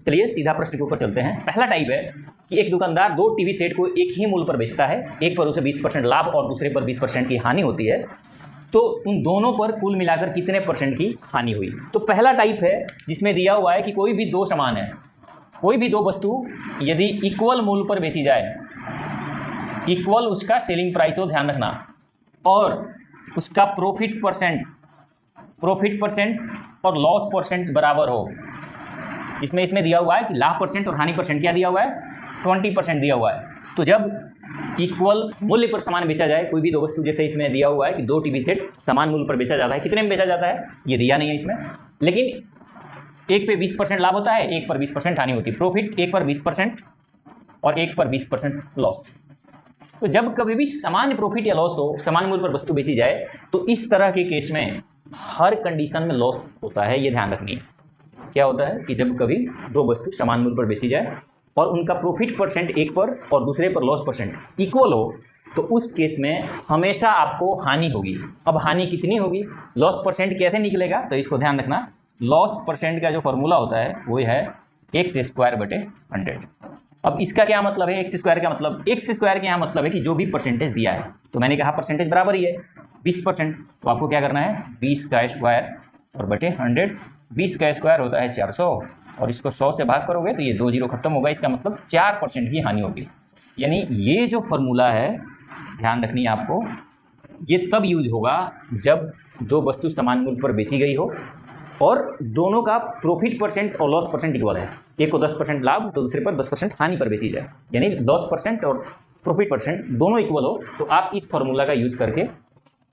चलिए सीधा प्रश्न के ऊपर चलते हैं। पहला टाइप है कि एक दुकानदार 2 टीवी सेट को एक ही मूल्य पर बेचता है, एक पर उसे 20% लाभ और दूसरे पर 20% की हानि होती है, तो उन दोनों पर कुल मिलाकर कितने % की हानि हुई। तो पहला टाइप है जिसमें दिया हुआ है कि कोई भी दो सामान है, कोई भी दो वस्तु यदि इक्वल मूल्य पर बेची जाए, इक्वल उसका सेलिंग प्राइस हो, ध्यान रखना, और उसका प्रॉफिट परसेंट और लॉस परसेंट बराबर हो। इसमें दिया हुआ है कि लाभ % और हानि % क्या दिया हुआ है, 20% दिया हुआ है। तो जब इक्वल मूल्य पर सामान बेचा जाए, कोई भी दो वस्तु, जैसे इसमें दिया हुआ है कि 2 टीवी सेट समान मूल्य पर बेचा जाता है, कितने में बेचा जाता है ये दिया नहीं है इसमें, लेकिन एक पे 20% लाभ होता है, एक पर 20% हानि होती है। प्रॉफिट एक पर 20% और एक पर 20% लॉस। तो जब कभी भी समान प्रॉफिट या लॉस हो, समान मूल्य पर वस्तु बेची जाए, तो इस तरह के केस में हर कंडीशन में लॉस होता है, ये ध्यान रखनी है। क्या होता है कि जब कभी दो वस्तु समान मूल्य पर बेची जाए और उनका प्रॉफिट % एक पर और दूसरे पर लॉस % इक्वल हो, तो उस केस में हमेशा आपको हानि होगी। अब हानि कितनी होगी, लॉस % कैसे निकलेगा, तो इसको ध्यान रखना। लॉस % का जो फॉर्मूला होता है वो है x²/100। अब इसका क्या मतलब है, x² का मतलब, x² का यहाँ मतलब है कि जो भी % दिया है, तो मैंने कहा % बराबर ही है 20%, तो आपको क्या करना है 20 का स्क्वायर और बटे 100। 20 का स्क्वायर होता है 400 और इसको 100 से भाग करोगे तो ये 2 जीरो खत्म होगा, इसका मतलब 4% की हानि होगी। यानी ये जो फॉर्मूला है, ध्यान रखनी है आपको, ये तब यूज होगा जब दो वस्तु समान मूल्य पर बेची गई हो और दोनों का प्रॉफिट % और लॉस % इक्वल है। एक को 10% लाभ तो दूसरे पर 10% हानि पर बेची जाए, यानी लॉस % और प्रॉफिट % दोनों इक्वल हो, तो आप इस फॉर्मूला का यूज करके,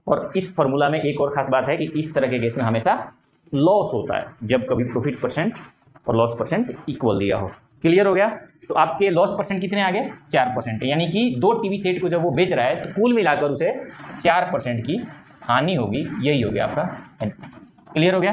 और इस फॉर्मूला में एक और खास बात है कि इस तरह के केस में हमेशा लॉस होता है जब कभी प्रॉफिट % और लॉस % इक्वल दिया हो। क्लियर हो गया। तो आपके लॉस % कितने आ गए, 4%, यानी कि 2 टीवी सेट को जब वो बेच रहा है तो कुल मिलाकर उसे 4% की हानि होगी। यही हो गया आपका आंसर। क्लियर हो गया।